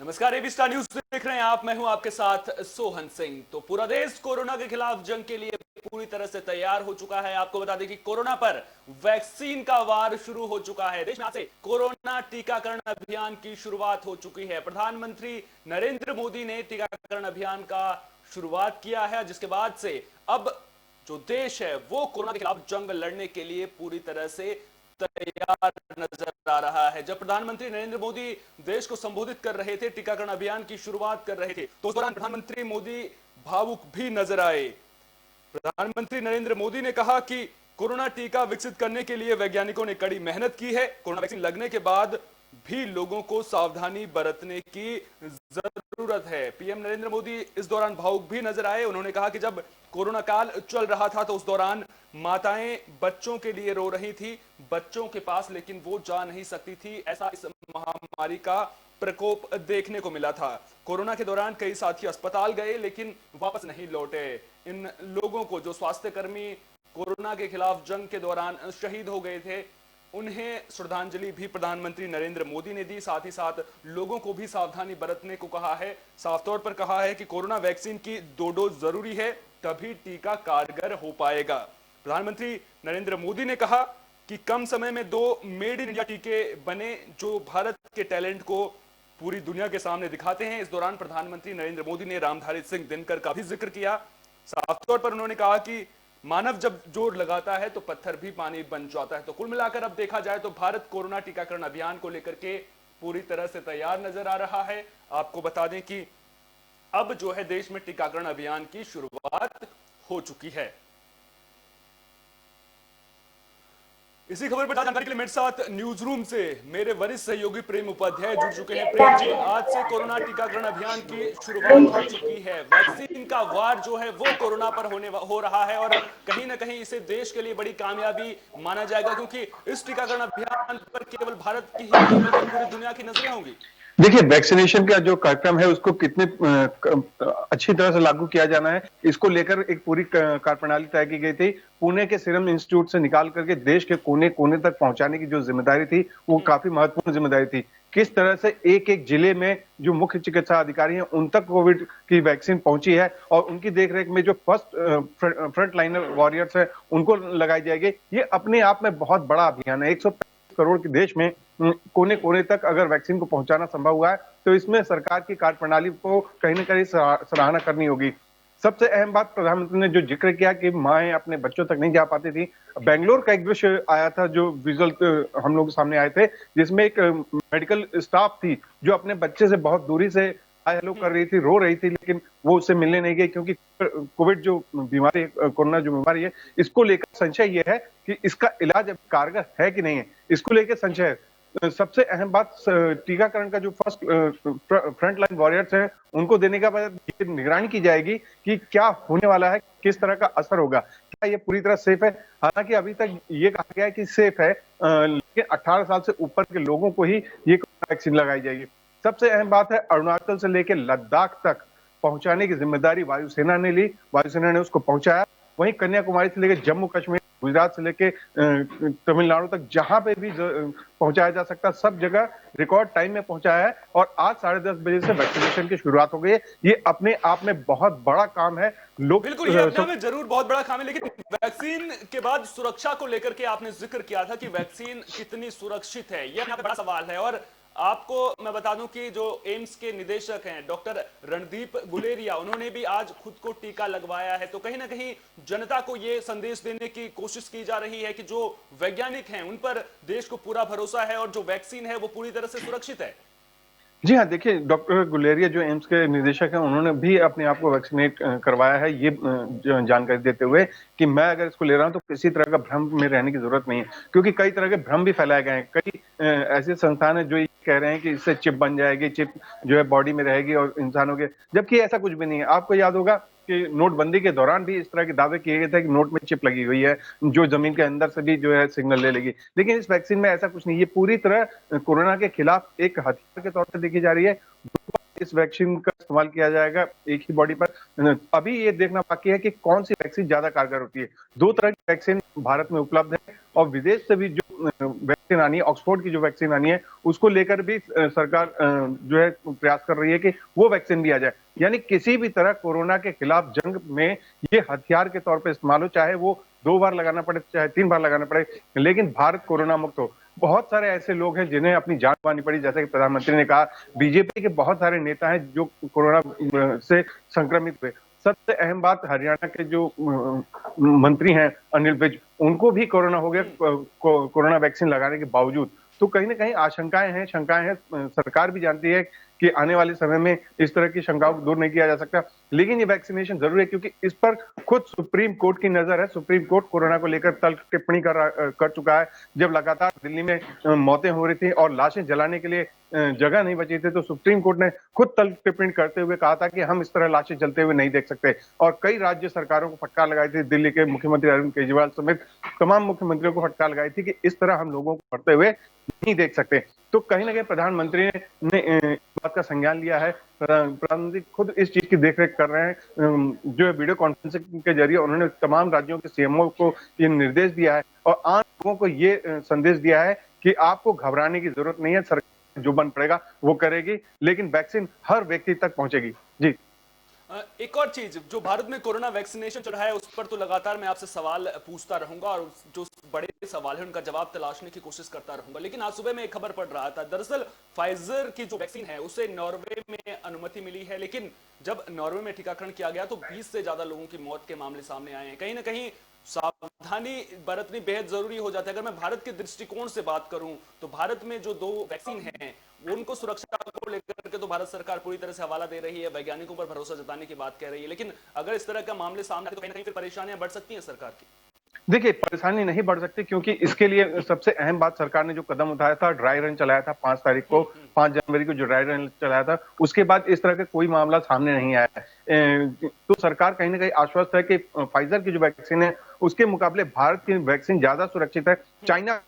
नमस्कार, AB star news देख रहे हैं आप। मैं हूं आपके साथ सोहन सिंह। तो पूरा देश कोरोना के खिलाफ जंग के लिए पूरी तरह से तैयार हो चुका है। आपको बता दें कि कोरोना पर वैक्सीन का वार शुरू हो चुका है। देश में आज से कोरोना टीकाकरण अभियान की शुरुआत हो चुकी है। प्रधानमंत्री नरेंद्र मोदी ने टीकाकरण अभियान का शुरुआत किया है, जिसके बाद से अब जो देश है वो कोरोना के खिलाफ जंग लड़ने के लिए पूरी तरह से तैयार नजर आ रहा है। जब प्रधानमंत्री नरेंद्र मोदी देश को संबोधित कर रहे थे, टीकाकरण अभियान की शुरुआत कर रहे थे, तो उस दौरान प्रधानमंत्री मोदी भावुक भी नजर आए। प्रधानमंत्री नरेंद्र मोदी ने कहा कि कोरोना टीका विकसित करने के लिए वैज्ञानिकों ने कड़ी मेहनत की है। कोरोना वैक्सीन लगने के बाद भी लोगों को सावधानी बरतने की जरूरत है। पीएम नरेंद्र मोदी इस दौरान भावुक भी नजर आए। उन्होंने कहा कि जब कोरोना काल चल रहा था तो उस दौरान माताएं बच्चों के लिए रो रही थी, बच्चों के पास, लेकिन वो जा नहीं सकती थी। ऐसा इस महामारी का प्रकोप देखने को मिला था। कोरोना के दौरान कई साथी अस्पताल गए लेकिन वापस नहीं लौटे। इन लोगों को, जो स्वास्थ्य कर्मी कोरोना के खिलाफ जंग के दौरान शहीद हो गए थे, उन्हें श्रद्धांजलि भी प्रधानमंत्री नरेंद्र मोदी ने दी। साथ ही साथ लोगों को भी सावधानी बरतने को कहा है। साफ तौर पर कहा है कि कोरोना वैक्सीन की 2 डोज जरूरी है, तभी टीका कारगर हो पाएगा। प्रधानमंत्री नरेंद्र मोदी ने कहा कि कम समय में 2 मेड इन इंडिया टीके बने, जो भारत के टैलेंट को पूरी दुनिया के सामने दिखाते हैं। इस दौरान प्रधानमंत्री नरेंद्र मोदी ने रामधारी सिंह दिनकर का भी जिक्र किया। साफ तौर पर उन्होंने कहा कि मानव जब जोर लगाता है तो पत्थर भी पानी बन जाता है। तो कुल मिलाकर अब देखा जाए तो भारत कोरोना टीकाकरण अभियान को लेकर के पूरी तरह से तैयार नजर आ रहा है। आपको बता दें कि अब जो है देश में टीकाकरण अभियान की शुरुआत हो चुकी है। इसी खबर पर जानकारी के लिए मेरे साथ न्यूज रूम से मेरे वरिष्ठ सहयोगी प्रेम उपाध्याय जुड़ चुके हैं। प्रेम जी, आज से कोरोना टीकाकरण अभियान की शुरुआत हो चुकी है। वैक्सीन का वार जो है वो कोरोना पर हो रहा है और कहीं ना कहीं इसे देश के लिए बड़ी कामयाबी माना जाएगा, क्योंकि इस टीकाकरण अभियान पर केवल भारत की ही नहीं बल्कि पूरी दुनिया की नजरें होंगी। देखिए, वैक्सीनेशन का जो कार्यक्रम है उसको कितने अच्छी तरह से लागू किया जाना है, इसको लेकर एक पूरी कार्यप्रणाली तय की गई थी। पुणे के सीरम इंस्टीट्यूट से निकाल करके देश के कोने कोने तक पहुंचाने की जो जिम्मेदारी थी वो काफी महत्वपूर्ण जिम्मेदारी थी। किस तरह से एक एक जिले में जो मुख्य चिकित्सा अधिकारी हैं उन तक कोविड की वैक्सीन पहुंची है और उनकी देखरेख में जो फर्स्ट फ्रंट लाइनर वॉरियर्स है उनको लगाई जाएगी। ये अपने आप में बहुत बड़ा अभियान है। 135 करोड़ के देश में कोने कोने तक अगर वैक्सीन को पहुंचाना संभव हुआ है तो इसमें सरकार की कार्यप्रणाली को कहीं ना कहीं सराहना करनी होगी। सबसे अहम बात, प्रधानमंत्री ने जो जिक्र किया कि माएं अपने बच्चों तक नहीं जा पाती थी। बेंगलोर का एक दृश्य आया था जो विजुअल हम लोग सामने आए थे, जिसमें एक मेडिकल स्टाफ थी जो अपने बच्चे से बहुत दूरी से हाय हेलो कर रही थी, रो रही थी, लेकिन वो उससे मिलने नहीं गई क्योंकि कोविड जो बीमारी, कोरोना जो बीमारी है, इसको लेकर संशय ये है कि इसका इलाज अब कारगर है कि नहीं है, इसको लेकर संशय है। सबसे अहम बात, टीकाकरण का जो फर्स्ट फ्रंट लाइन वॉरियर्स हैं उनको देने का बाद ये निगरानी की जाएगी कि क्या होने वाला है, किस तरह का असर होगा, क्या ये पूरी तरह सेफ है। हालांकि अभी तक ये कहा गया है कि सेफ है, लेकिन 18 साल से ऊपर के लोगों को ही ये वैक्सीन लगाई जाएगी। सबसे अहम बात है, अरुणाचल से लेकर लद्दाख तक पहुंचाने की जिम्मेदारी वायुसेना ने ली, वायुसेना ने उसको पहुंचाया। वहीं कन्याकुमारी से लेकर जम्मू कश्मीर, गुजरात से लेके तमिलनाडु तक जहां पे भी पहुंचाया जा सकता सब जगह रिकॉर्ड टाइम में पहुंचाया है और आज 10:30 बजे से वैक्सीनेशन की शुरुआत हो गई है। ये अपने आप में बहुत बड़ा काम है। लोग बिल्कुल, ये अपने में जरूर बहुत बड़ा काम है, लेकिन वैक्सीन के बाद सुरक्षा को लेकर के आपने जिक्र किया था कि वैक्सीन कितनी सुरक्षित है, ये यहाँ पे बड़ा सवाल है। और आपको मैं बता दूं कि जो एम्स के निदेशक हैं डॉक्टर रणदीप गुलेरिया, उन्होंने भी आज खुद को टीका लगवाया है। तो कहीं ना कहीं जनता को ये संदेश देने की कोशिश की जा रही है कि जो वैज्ञानिक हैं उन पर देश को पूरा भरोसा है और जो वैक्सीन है वो पूरी तरह से सुरक्षित है। जी हाँ, देखिए, डॉक्टर गुलेरिया जो एम्स के निदेशक हैं उन्होंने भी अपने आप को वैक्सीनेट करवाया है, ये जानकारी देते हुए कि मैं अगर इसको ले रहा हूं तो किसी तरह का भ्रम में रहने की जरूरत नहीं है, क्योंकि कई तरह के भ्रम भी फैलाए गए हैं। कई ऐसे संस्थान है जो ये कह रहे हैं कि इससे चिप बन जाएगी, चिप जो है बॉडी में रहेगी और इंसानों के, जबकि ऐसा कुछ भी नहीं है। आपको याद होगा कि नोटबंदी के दौरान भी इस तरह के दावे किए गए थे कि नोट में चिप लगी हुई है जो जमीन के अंदर से भी जो है सिग्नल ले लेगी, लेकिन इस वैक्सीन में ऐसा कुछ नहीं। ये पूरी तरह कोरोना के खिलाफ एक हथियार के तौर पर देखी जा रही है। इस वैक्सीन का इस्तेमाल किया जाएगा एक ही बॉडी पर। अभी ये देखना बाकी है कि कौन सी वैक्सीन ज्यादा कारगर होती है। दो तरह की वैक्सीन भारत में उपलब्ध है और विदेश से भी जो वैक्सीन आनी है, ऑक्सफोर्ड की जो वैक्सीन आनी है, उसको लेकर भी सरकार जो है प्रयास कर रही है कि वो वैक्सीन भी आ जाए। यानी किसी भी तरह कोरोना के खिलाफ जंग में ये हथियार के तौर पर इस्तेमाल हो, चाहे वो 2 बार लगाना पड़े चाहे 3 बार लगाना पड़े, लेकिन भारत कोरोना मुक्त हो। बहुत सारे ऐसे लोग हैं जिन्हें अपनी जान गंवानी पड़ी, जैसे कि प्रधानमंत्री ने कहा। बीजेपी के बहुत सारे नेता हैं जो कोरोना से संक्रमित हुए। सबसे अहम बात, हरियाणा के जो मंत्री हैं अनिल विज, उनको भी कोरोना हो गया कोरोना वैक्सीन लगाने के बावजूद। तो कहीं ना कहीं आशंकाएं हैं, शंकाएं हैं। सरकार भी जानती है कि आने वाले समय में इस तरह की शंकाओं को दूर नहीं किया जा सकता, लेकिन ये वैक्सीनेशन जरूरी है क्योंकि इस पर खुद सुप्रीम कोर्ट की नजर है। सुप्रीम कोर्ट कोरोना को लेकर तल्ख टिप्पणी कर चुका है। जब लगातार दिल्ली में मौतें हो रही थी और लाशें जलाने के लिए जगह नहीं बची थी, तो सुप्रीम कोर्ट ने खुद तल्ख टिप्पणी करते हुए कहा था कि हम इस तरह लाशें जलते हुए नहीं देख सकते। और कई राज्य सरकारों को फटकार लगाई थी, दिल्ली के मुख्यमंत्री अरविंद केजरीवाल समेत तमाम मुख्यमंत्रियों को फटकार लगाई थी कि इस तरह हम लोगों को मरते हुए नहीं देख सकते। तो कहीं ना कहीं प्रधानमंत्री ने इस बात का संज्ञान लिया है। प्रधानमंत्री खुद इस चीज की देखरेख कर रहे हैं। जो वीडियो कॉन्फ्रेंसिंग के जरिए उन्होंने तमाम राज्यों के सीएमओ को ये निर्देश दिया है और आम लोगों को ये संदेश दिया है कि आपको घबराने की जरूरत नहीं है, सरकार जो बन पड़ेगा वो करेगी, लेकिन वैक्सीन हर व्यक्ति तक पहुंचेगी। जी। एक और चीज, जो भारत में कोरोना वैक्सीनेशन चल रहा है उस पर तो लगातार मैं आपसे सवाल पूछता रहूंगा और जो बड़े सवाल है उनका जवाब तलाशने की कोशिश करता रहूंगा। लेकिन आज सुबह में एक खबर पढ़ रहा था, दरअसल फाइजर की जो वैक्सीन है उसे नॉर्वे में अनुमति मिली है, लेकिन जब नॉर्वे में टीकाकरण किया गया तो 20 से ज्यादा लोगों की मौत के मामले सामने आए हैं। कहीं ना कहीं सावधानी बरतनी बेहद जरूरी हो जाता है। अगर मैं भारत के दृष्टिकोण से बात करूं तो भारत में जो 2 वैक्सीन हैं उनको सुरक्षा को लेकर के तो भारत सरकार पूरी तरह से हवाला दे रही है, वैज्ञानिकों पर भरोसा जताने की बात कह रही है, लेकिन अगर इस तरह का मामले सामने आए तो कहीं ना कहीं फिर परेशानियां बढ़ सकती हैं सरकार की। देखिए, परेशानी नहीं बढ़ सकती क्योंकि इसके लिए सबसे अहम बात, सरकार ने जो कदम उठाया था, ड्राई रन चलाया था 5 तारीख को, 5 जनवरी को जो ड्राई रन चलाया था, उसके बाद इस तरह का कोई मामला सामने नहीं आया है। तो सरकार कहीं ना कहीं आश्वस्त है कि फाइजर की जो वैक्सीन है उसके मुकाबले भारत की वैक्सीन ज्यादा सुरक्षित है। चाइना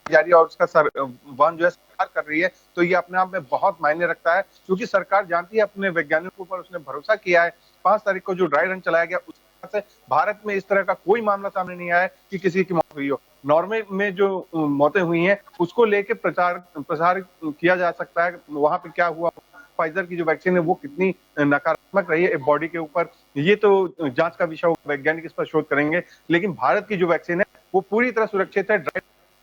जारी और उसका वहन जो है सरकार कर रही है, तो ये अपने आप में बहुत मायने रखता है क्योंकि सरकार जानती है अपने वैज्ञानिकों पर, उसने भरोसा किया है। 5 तारीख को जो ड्राई रन चलाया गया उसके बाद से भारत में इस तरह का कोई मामला सामने नहीं आया कि किसी की मौत हुई हो। नॉर्वे में जो मौतें हुई हैं उसको लेके प्रसार किया जा सकता है, वहां पे क्या हुआ, फाइजर की जो वैक्सीन है वो कितनी नकारात्मक रही है बॉडी के ऊपर, ये तो जांच का विषय होगा, वैज्ञानिक इस पर शोध करेंगे। लेकिन भारत की जो वैक्सीन है वो पूरी तरह सुरक्षित है।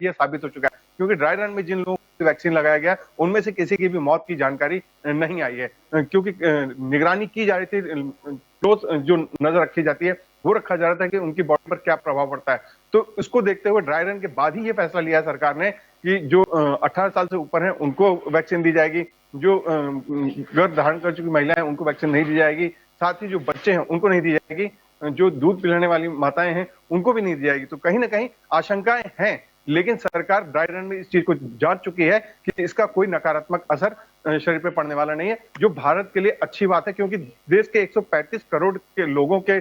ये साबित हो चुका है क्योंकि ड्राई रन में जिन लोगों को वैक्सीन लगाया गया उनमें से किसी की भी मौत की जानकारी नहीं आई है क्योंकि निगरानी की जा रही थी, क्लोज जो नजर रखी जाती है वो रखा जा रहा था कि उनकी बॉडी पर क्या प्रभाव पड़ता है। तो इसको देखते हुए ड्राई रन के बाद ही ये फैसला लिया है सरकार ने कि जो 18 साल से ऊपर हैं उनको वैक्सीन दी जाएगी, जो गर्भ धारण कर चुकी महिलाएं हैं उनको वैक्सीन नहीं दी जाएगी, साथ ही जो बच्चे हैं उनको नहीं दी जाएगी, जो दूध पिलाने वाली माताएं हैं उनको भी नहीं दी जाएगी। तो कहीं ना कहीं आशंकाएं हैं, लेकिन सरकार ड्राई रन में इस चीज को जांच चुकी है कि इसका कोई नकारात्मक असर शरीर पे पड़ने वाला नहीं है, जो भारत के लिए अच्छी बात है क्योंकि देश के 135 करोड़ के लोगों के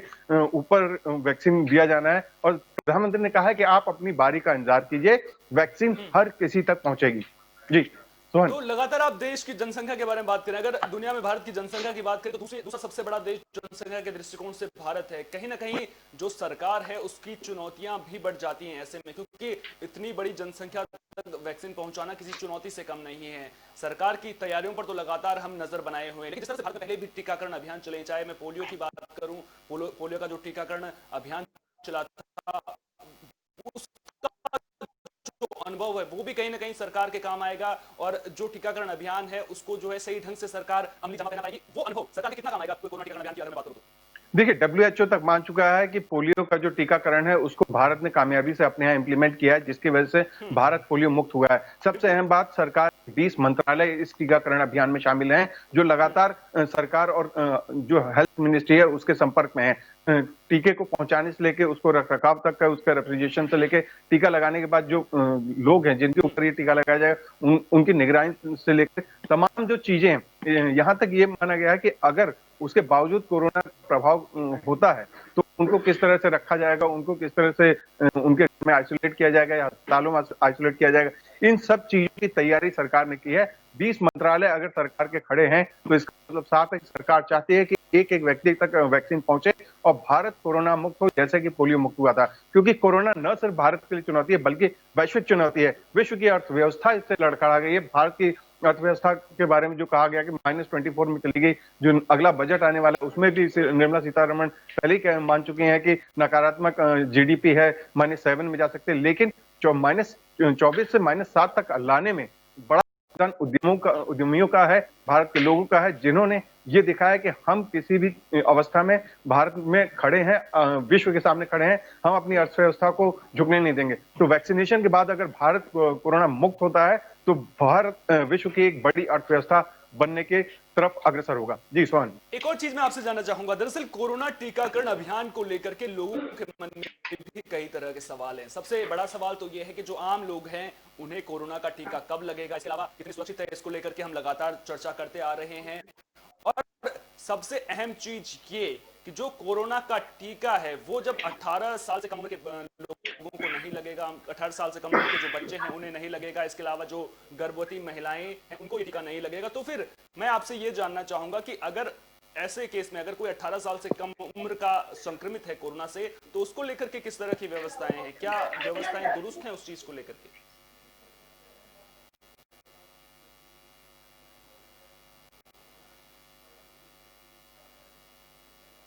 ऊपर वैक्सीन दिया जाना है और प्रधानमंत्री ने कहा है कि आप अपनी बारी का इंतजार कीजिए, वैक्सीन हर किसी तक पहुंचेगी। जी तो लगातार आप देश की जनसंख्या के बारे में बात करें, अगर दुनिया में भारत की जनसंख्या की बात करें तो दूसरा सबसे बड़ा देश जनसंख्या के दृष्टिकोण से भारत है। कहीं ना कहीं जो सरकार है उसकी चुनौतियां भी बढ़ जाती हैं ऐसे में, क्योंकि इतनी बड़ी जनसंख्या तक वैक्सीन पहुंचाना किसी चुनौती से कम नहीं है। सरकार की तैयारियों पर तो लगातार हम नजर बनाए हुए हैं, लेकिन जिस तरह से भारत में पहले भी टीकाकरण अभियान चले, चाहे मैं पोलियो की बात करूं, पोलियो का जो टीकाकरण अभियान चला था जो अनुभव है वो भी कहीं ना कहीं सरकार के काम आएगा और जो टीकाकरण अभियान है उसको जो है सही ढंग से सरकार अमली जामा पहना पाएगी, वो अनुभव सरकार के कितना काम आएगा कोरोना टीकाकरण अभियान की अगर मैं बात करूं तो। देखिए, WHO तक मान चुका है कि पोलियो का जो टीकाकरण है उसको भारत ने कामयाबी से अपने यहाँ इंप्लीमेंट किया है, जिसकी वजह से भारत पोलियो मुक्त हुआ है। सबसे अहम बात, सरकार 20 मंत्रालय इस टीकाकरण अभियान में शामिल हैं जो लगातार सरकार और जो हेल्थ मिनिस्ट्री है उसके संपर्क में है। टीके को पहुंचाने से लेके उसको रखरखाव तक का, उसका रेफ्रिजरेशन से लेके टीका लगाने के बाद जो लोग हैं जिनके ऊपर ये टीका लगाया जाएगा उनकी निगरानी से लेकर तमाम जो चीजें हैं, यहाँ तक ये माना गया है कि अगर उसके बावजूद कोरोना का प्रभाव होता है तो उनको किस तरह से रखा जाएगा, उनको किस तरह से उनके घर में आइसोलेट किया जाएगा या अस्पतालों में आइसोलेट किया जाएगा, इन सब चीजों की तैयारी सरकार ने की है। 20 मंत्रालय अगर सरकार के खड़े हैं तो इसका मतलब साफ है कि सरकार चाहती है कि एक एक व्यक्ति तक वैक्सीन पहुंचे और भारत कोरोना मुक्त हो, जैसे कि पोलियो मुक्त हुआ था। क्योंकि कोरोना न सिर्फ भारत के लिए चुनौती है बल्कि वैश्विक चुनौती है। विश्व की अर्थव्यवस्था इससे लड़खड़ा गई है। भारत की अर्थव्यवस्था के बारे में जो कहा गया कि -24 में चली गई, जो अगला बजट आने वाला है उसमें भी निर्मला सीतारमण पहले ही मान चुकी हैं कि नकारात्मक जीडीपी है, -7 में जा सकते हैं। लेकिन -24 से -7 तक लाने में बड़ा योगदान उद्यमियों का है, भारत के लोगों का है, जिन्होंने ये दिखाया कि हम किसी भी अवस्था में भारत में खड़े हैं, विश्व के सामने खड़े हैं, हम अपनी अर्थव्यवस्था को झुकने नहीं देंगे। तो वैक्सीनेशन के बाद अगर भारत कोरोना मुक्त होता है तो भारत विश्व की एक बड़ी अर्थव्यवस्था बनने के तरफ अग्रसर होगा। जी सोहन, एक और चीज मैं आपसे जानना चाहूंगा, दरअसल कोरोना टीकाकरण अभियान को लेकर के लोगों के मन में भी कई तरह के सवाल हैं। सबसे बड़ा सवाल तो यह है कि जो आम लोग हैं उन्हें कोरोना का टीका कब लगेगा, इसके अलावा कितनी सुरक्षित है, इसको लेकर के हम लगातार चर्चा करते आ रहे हैं। और सबसे अहम चीज ये कि जो कोरोना का टीका है वो जब 18 साल से कम उम्र के लोगों को नहीं लगेगा, 18 साल से कम उम्र के जो बच्चे हैं उन्हें नहीं लगेगा, इसके अलावा जो गर्भवती महिलाएं हैं उनको ये टीका नहीं लगेगा। तो फिर मैं आपसे ये जानना चाहूंगा कि अगर ऐसे केस में अगर कोई 18 साल से कम उम्र का संक्रमित है कोरोना से, तो उसको लेकर के किस तरह की व्यवस्थाएं हैं, क्या व्यवस्थाएं दुरुस्त हैं उस चीज को लेकर के?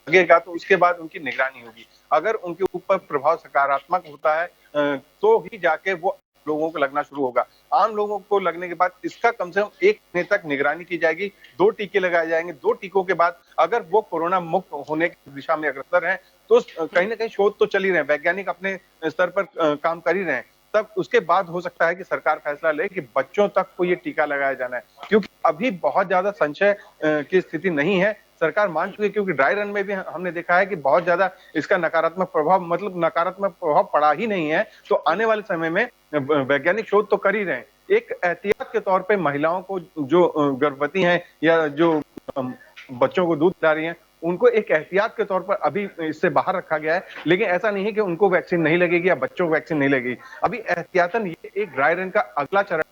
लगेगा तो उसके बाद उनकी निगरानी होगी। अगर उनके ऊपर प्रभाव सकारात्मक होता है तो ही जाके वो लोगों को लगना शुरू होगा। आम लोगों को लगने के बाद इसका कम से कम 1 महीने तक निगरानी की जाएगी, 2 टीके लगाए जाएंगे। 2 टीकों के बाद अगर वो कोरोना मुक्त होने की दिशा में अग्रसर हैं तो कहीं ना कहीं शोध तो चल ही रहे हैं, वैज्ञानिक अपने स्तर पर काम कर ही रहे हैं। तब उसके बाद हो सकता है कि सरकार फैसला ले कि बच्चों तक को ये टीका लगाया जाना है, क्योंकि अभी बहुत ज्यादा संशय की स्थिति नहीं है। सरकार मान चुकी है, क्योंकि ड्राई रन में भी हमने देखा है कि बहुत ज्यादा इसका नकारात्मक प्रभाव पड़ा ही नहीं है। तो आने वाले समय में वैज्ञानिक शोध तो कर ही रहे हैं। एक एहतियात के तौर पे महिलाओं को जो गर्भवती हैं या जो बच्चों को दूध पिला रही हैं, उनको एक एहतियात के तौर पर अभी इससे बाहर रखा गया है। लेकिन ऐसा नहीं है कि उनको वैक्सीन नहीं लगेगी या बच्चों को वैक्सीन नहीं लगेगी। अभी एहतियातन ये एक ड्राई रन का अगला चरण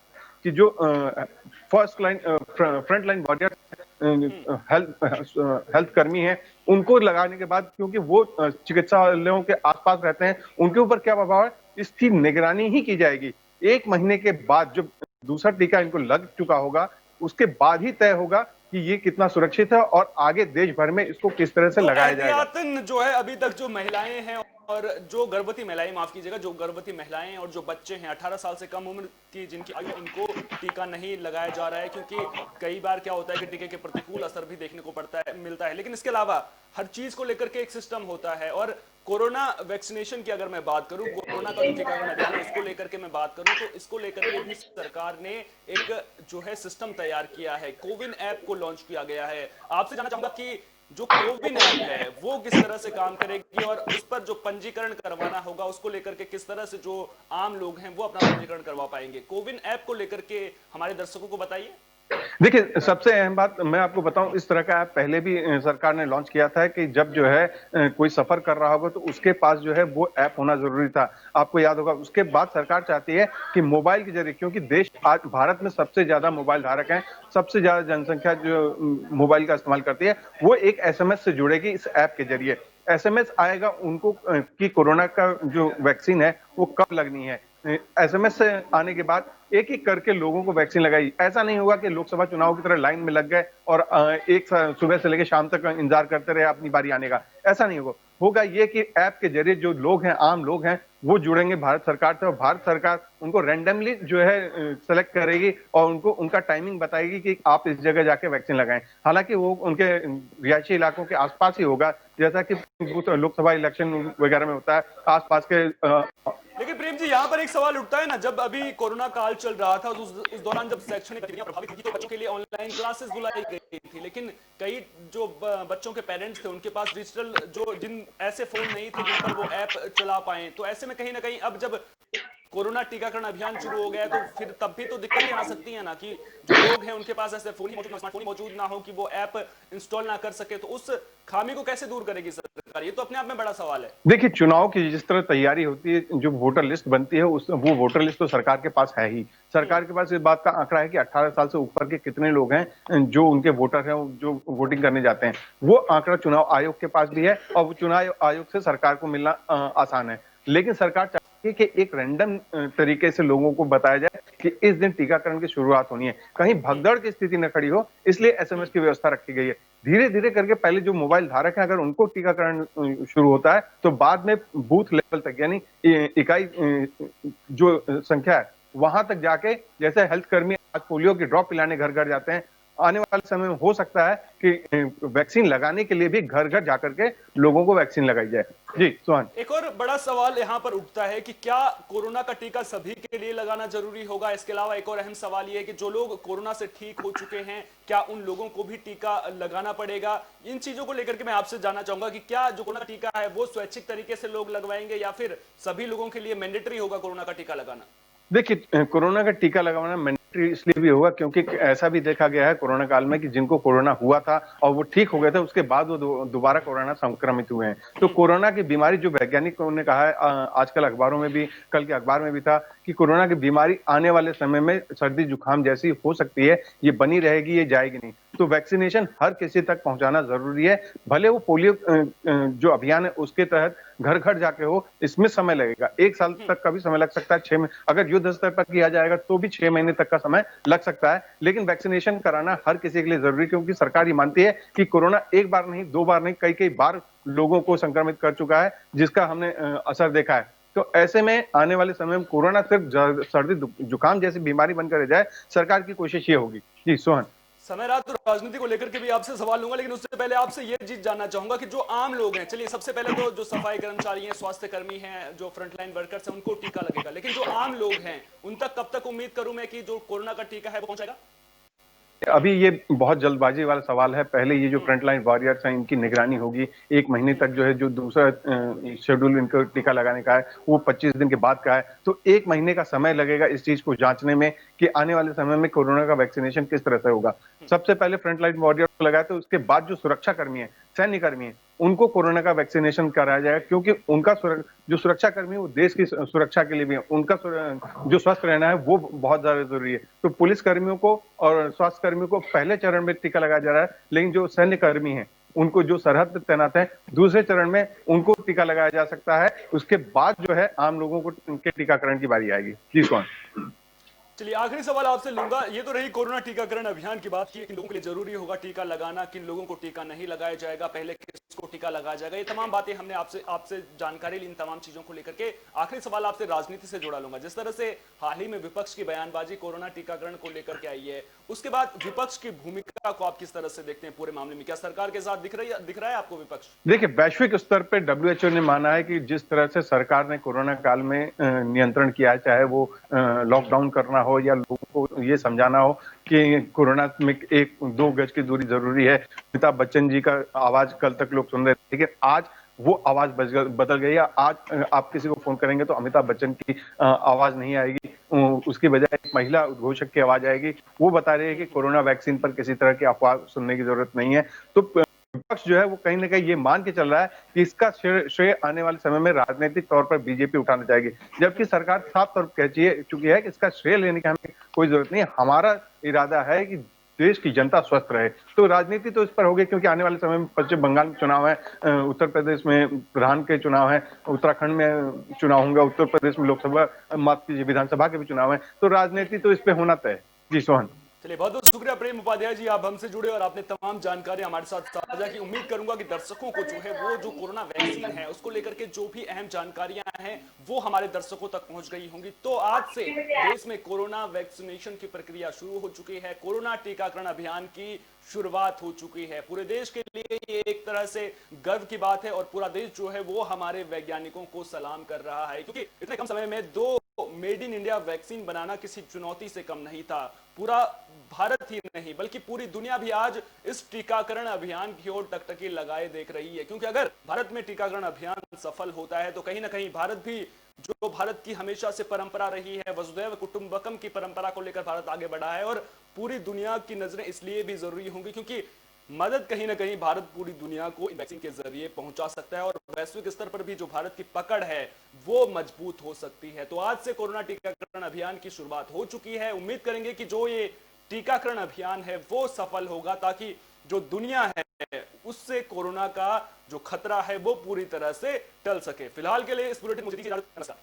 कि जो first line front line warrior health कर्मी हैं उनको लगाने के बाद, क्योंकि वो चिकित्सालयों के आसपास रहते हैं, उनके ऊपर क्या प्रभाव है इसकी निगरानी ही की जाएगी। 1 महीने के बाद जब दूसरा टीका इनको लग चुका होगा उसके बाद ही तय होगा कि ये कितना सुरक्षित है और आगे देश भर में इसको किस तरह से लगाया जाएगा। एहतियातन जो है अभी तक जो महिलाएं हैं और जो गर्भवती महिलाएं, माफ कीजिएगा, जो गर्भवती महिलाएं और जो बच्चे हैं 18 साल से कम उम्र की जिनकी आयु, इनको टीका नहीं लगाया जा रहा है, क्योंकि कई बार क्या होता है कि टीके के प्रतिकूल असर भी देखने को मिलता है। लेकिन इसके अलावा हर चीज को लेकर के एक सिस्टम होता है। और कोरोना वैक्सीनेशन की अगर मैं बात करूं, कोरोना का जो टीकाकरण अभियान है इसको लेकर के मैं बात करूं, तो इसको लेकर के भी सरकार ने एक जो है सिस्टम तैयार किया है, कोविन ऐप को लॉन्च किया गया है। आपसे जानना चाहूंगा कि जो कोविन ऐप है वो किस तरह से काम करेगी और उस पर जो पंजीकरण करवाना होगा उसको लेकर के किस तरह से जो आम लोग हैं वो अपना पंजीकरण करवा पाएंगे। कोविन ऐप को लेकर के हमारे दर्शकों को बताइए। देखिए, सबसे अहम बात मैं आपको बताऊं, इस तरह का ऐप पहले भी सरकार ने लॉन्च किया था कि जब जो है कोई सफर कर रहा होगा तो उसके पास जो है वो ऐप होना जरूरी था। आपको याद होगा, उसके बाद सरकार चाहती है कि मोबाइल के जरिए, क्योंकि देश आज भारत में सबसे ज्यादा मोबाइल धारक हैं, सबसे ज्यादा जनसंख्या जो मोबाइल का इस्तेमाल करती है, वो एक एसएमएस से जुड़ेगी इस ऐप के जरिए। एसएमएस आएगा उनको कि कोरोना का जो वैक्सीन है वो कब लगनी है। एसएमएस से आने के बाद एक एक करके लोगों को वैक्सीन लगाई। ऐसा नहीं होगा कि लोकसभा चुनाव की तरह लाइन में लग गए और एक सुबह से लेकर शाम तक इंतजार करते रहे अपनी बारी आने का। ऐसा नहीं होगा ये कि ऐप के जरिए जो लोग हैं, आम लोग हैं, वो जुड़ेंगे भारत सरकार से और भारत सरकार उनको रैंडमली जो है सेलेक्ट करेगी और उनको उनका टाइमिंग बताएगी कि आप इस जगह जाके वैक्सीन लगाएं। हालांकि वो उनके रिहायशी इलाकों के आसपास ही होगा, जैसा कि लोकसभा इलेक्शन वगैरह में होता है आसपास के। लेकिन प्रेम जी, यहाँ पर एक सवाल उठता है ना, जब अभी कोरोना काल चल रहा था उस दौरान जब शैक्षणिक गतिविधियां प्रभावित थी तो बच्चों के लिए ऑनलाइन क्लासेस बुलाई गई थी, लेकिन कई जो बच्चों के पेरेंट्स थे उनके पास डिजिटल जो जिन ऐसे फोन नहीं थे जिन पर वो ऐप चला पाए, तो ऐसे में कहीं ना कहीं अब जब कोरोना टीकाकरण अभियान शुरू हो गया है तो फिर तब भी तो दिक्कतें आ सकती है ना कि जो लोग हैं उनके पास ऐसे फोन ही मौजूद, स्मार्टफोन ही मौजूद ना हो कि वो ऐप इंस्टॉल ना कर सके, तो उस खामी को कैसे दूर करेगी सरकार? ये तो अपने आप में बड़ा सवाल है। देखिए, चुनाव की जिस तरह तैयारी होती है, जो वोटर लिस्ट बनती है, उस वो वोटर लिस्ट तो सरकार के पास है ही। सरकार के पास इस बात का आंकड़ा है कि 18 साल से ऊपर के कितने लोग हैं जो उनके वोटर हैं, जो वोटिंग करने जाते हैं। वो आंकड़ा चुनाव आयोग के पास भी है और वो चुनाव आयोग से सरकार को मिलना आसान है। लेकिन सरकार चाहती है कि एक रैंडम तरीके से लोगों को बताया जाए कि इस दिन टीकाकरण की शुरुआत होनी है, कहीं भगदड़ की स्थिति न खड़ी हो, इसलिए एसएमएस की व्यवस्था रखी गई है। धीरे धीरे करके पहले जो मोबाइल धारक है, अगर उनको टीकाकरण शुरू होता है तो बाद में बूथ लेवल तक, यानी इकाई जो संख्या है वहां तक जाके, जैसे हेल्थ कर्मी आज पोलियो की ड्रॉप पिलाने घर घर जाते हैं, आने वाले समय में हो सकता है कि वैक्सीन लगाने के लिए भी घर घर जाकर के लोगों को वैक्सीन लगाई जाए। जी सोहन, एक और बड़ा सवाल यहां पर उठता है कि क्या कोरोना का टीका सभी के लिए लगाना जरूरी होगा? इसके अलावा एक और अहम सवाल यह है कि जो लोग कोरोना से ठीक हो चुके हैं, क्या उन लोगों को भी टीका लगाना पड़ेगा? इन चीजों को लेकर के मैं आपसे जानना चाहूंगा कि क्या जो कोरोना टीका है वो स्वैच्छिक तरीके से लोग लगवाएंगे या फिर सभी लोगों के लिए मैंडेटरी होगा कोरोना का टीका लगाना? देखिए, कोरोना का टीका लगवाना मैंडेटरी इसलिए भी होगा क्योंकि ऐसा भी देखा गया है कोरोना काल में कि जिनको कोरोना हुआ था और वो ठीक हो गए थे, उसके बाद वो दोबारा कोरोना संक्रमित हुए हैं। तो कोरोना की बीमारी, जो वैज्ञानिकों ने कहा है, आजकल अखबारों में भी, कल के अखबार में भी था कि कोरोना की बीमारी आने वाले समय में सर्दी जुकाम जैसी हो सकती है, ये बनी रहेगी, ये जाएगी नहीं। तो वैक्सीनेशन हर किसी तक पहुंचाना जरूरी है, भले वो पोलियो जो अभियान है उसके तहत घर घर जाके हो, इसमें समय लगेगा, 1 साल तक का भी समय लग सकता है, 6 महीने अगर युद्ध स्तर पर किया जाएगा तो भी 6 महीने तक का समय लग सकता है। लेकिन वैक्सीनेशन कराना हर किसी के लिए जरूरी, क्योंकि सरकार ये मानती है कि कोरोना एक बार नहीं, 2 बार नहीं, कई कई बार लोगों को संक्रमित कर चुका है, जिसका हमने असर देखा है। तो ऐसे में आने वाले समय में कोरोना सिर्फ सर्दी जुकाम जैसी बीमारी बनकर रह जाए, सरकार की कोशिश ये होगी। जी सोहन, समय रात तो राजनीति को लेकर के भी आपसे सवाल लूंगा, लेकिन उससे पहले आपसे ये चीज जानना चाहूंगा कि जो आम लोग हैं, चलिए सबसे पहले तो जो सफाई कर्मचारी हैं, स्वास्थ्य कर्मी हैं, जो फ्रंटलाइन वर्कर्स हैं, उनको टीका लगेगा, लेकिन जो आम लोग हैं उन तक कब तक उम्मीद करूं मैं कि जो कोरोना का टीका है वो पहुंचेगा? अभी ये बहुत जल्दबाजी वाला सवाल है। पहले ये जो फ्रंटलाइन वॉरियर्स हैं, इनकी निगरानी होगी 1 महीने तक, जो है जो दूसरा शेड्यूल इनको टीका लगाने का है वो 25 दिन के बाद का है। तो 1 महीने का समय लगेगा इस चीज को जांचने में कि आने वाले समय में कोरोना का वैक्सीनेशन किस तरह से होगा। सबसे पहले फ्रंटलाइन वॉरियर्स को लगाया, तो उसके बाद जो सुरक्षा कर्मी है, सैन्य कर्मी है, उनको कोरोना का वैक्सीनेशन कराया जाएगा, क्योंकि उनका जो सुरक्षा कर्मी है वो देश की सुरक्षा के लिए भी है, उनका जो स्वस्थ रहना है वो बहुत ज्यादा जरूरी है। तो पुलिस कर्मियों को और स्वास्थ्य कर्मियों को पहले चरण में टीका लगाया जा रहा है, लेकिन जो सैन्य कर्मी है, उनको जो सरहद पर तैनात है, दूसरे चरण में उनको टीका लगाया जा सकता है। उसके बाद जो है आम लोगों को उनके टीकाकरण की बारी आएगी। जी कौन? चलिए आखिरी सवाल आपसे लूंगा। ये तो रही कोरोना टीकाकरण अभियान की बात की, किन लोगों के लिए जरूरी होगा टीका लगाना, किन लोगों को टीका नहीं लगाया जाएगा, पहले किसको टीका लगाया जाएगा, ये तमाम बातें हमने आपसे जानकारी ली। इन तमाम चीजों को लेकर के आखिरी सवाल आपसे राजनीति से जुड़ा लूंगा। जिस तरह से हाल ही में विपक्ष की बयानबाजी कोरोना टीकाकरण को लेकर के आई है, उसके बाद विपक्ष की भूमिका को आप किस तरह से देखते हैं पूरे मामले में? क्या सरकार के साथ दिख रहा है आपको विपक्ष? देखिए, वैश्विक स्तर पे डब्ल्यूएचओ ने माना है कि जिस तरह से सरकार ने कोरोना काल में नियंत्रण किया है, चाहे वो लॉकडाउन करना हो या लोगों को ये समझाना हो कि कोरोना में 1-2 गज की दूरी जरूरी है। अमिताभ बच्चन जी का आवाज कल तक लोग सुन रहे थे, लेकिन आज वो आवाज बदल गई है। आज आप किसी को फोन करेंगे तो अमिताभ बच्चन की आवाज नहीं आएगी, उसकी बजाय एक महिला उद्घोषक की आवाज आएगी। वो बता रही है कि कोरोना वैक्सीन पर किसी तरह की अफवाह सुनने की जरूरत नहीं है। तो विपक्ष जो है वो कहीं ना कहीं ये मान के चल रहा है कि इसका श्रेय आने वाले समय में राजनीतिक तौर पर बीजेपी उठाना चाहेगी, जबकि सरकार साफ तौर पर कह चुकी है कि इसका श्रेय लेने की हमें कोई जरूरत नहीं है। हमारा इरादा है कि देश की जनता स्वस्थ रहे। तो राजनीति तो इस पर होगी, क्योंकि आने वाले समय में पश्चिम बंगाल में चुनाव है, उत्तर प्रदेश में प्रधान के चुनाव है, उत्तराखंड में चुनाव होंगे, उत्तर प्रदेश में लोकसभा, माफ कीजिए, विधानसभा के भी चुनाव है। तो राजनीति तो इस पे होना तय है। जी सोहन। चलिए बहुत बहुत शुक्रिया प्रेम उपाध्याय जी, आप हमसे जुड़े और आपने तमाम जानकारी हमारे साथ साझा की। उम्मीद करूंगा कि दर्शकों को जो है वो जो कोरोना वैक्सीन है उसको लेकर के जो भी अहम जानकारियां हैं वो हमारे दर्शकों तक पहुंच गई होंगी। तो आज से देश में कोरोना वैक्सीनेशन की प्रक्रिया शुरू हो चुकी है, कोरोना टीकाकरण अभियान की शुरुआत हो चुकी है। पूरे देश के लिए ये एक तरह से गर्व की बात है और पूरा देश जो है वो हमारे वैज्ञानिकों को सलाम कर रहा है, क्योंकि इतने कम समय में 2 मेड इन इंडिया वैक्सीन बनाना किसी चुनौती से कम नहीं था। पूरा भारत ही नहीं बल्कि पूरी दुनिया भी आज इस टीकाकरण अभियान की ओर टकटकी लगाए देख रही है, क्योंकि अगर भारत में टीकाकरण अभियान सफल होता है तो कहीं ना कहीं भारत भी, जो भारत की हमेशा से परंपरा रही है, वसुधैव कुटुंबकम की परंपरा को लेकर भारत आगे बढ़ा है, और पूरी दुनिया की नजरें इसलिए भी जरूरी होंगी क्योंकि मदद कहीं ना कहीं भारत पूरी दुनिया को वैक्सीन के जरिए पहुंचा सकता है और वैश्विक स्तर पर भी जो भारत की पकड़ है वो मजबूत हो सकती है। तो आज से कोरोना टीकाकरण अभियान की शुरुआत हो चुकी है। उम्मीद करेंगे कि जो ये टीकाकरण अभियान है वो सफल होगा, ताकि जो दुनिया है उससे कोरोना का जो खतरा है वो पूरी तरह से टल सके। फिलहाल के लिए इस बुलेटिन में मुझे दीजिए इजाजत। नमस्कार।